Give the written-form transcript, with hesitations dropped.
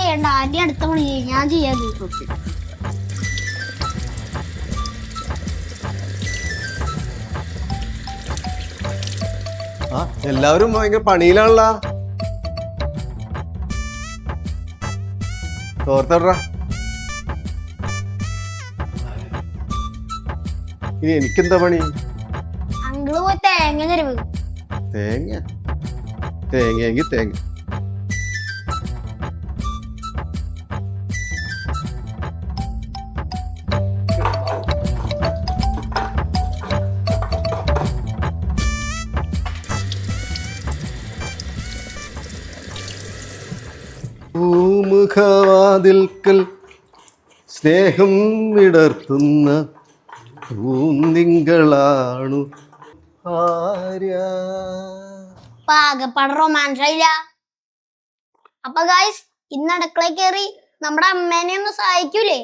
ചെയ്യണ്ട, ആന്റി അടുത്ത പണി ഞാൻ ചെയ്യാൻ. എല്ലാവരും ഭയങ്കര പണിയിലാണല്ല. തോർത്തടാ, ഇനി എനിക്കെന്താ പണി? അങ്കിള് പോയി തേങ്ങ തരുവ്. തേങ്ങ? തേങ്ങയെങ്കിൽ തേങ്ങ. പൂമുഖവാതിൽക്കൽ സ്നേഹം വിടർത്തുന്ന പൂന്തിങ്കളാണു ആര്യ. പാകപ്പാട് റൊമാൻസ് ആയില്ല. അപ്പൊ ഗായ്സ്, ഇന്ന് അടുക്കളയിൽ കയറി നമ്മുടെ അമ്മേനെ ഒന്ന് സഹായിക്കൂലേ?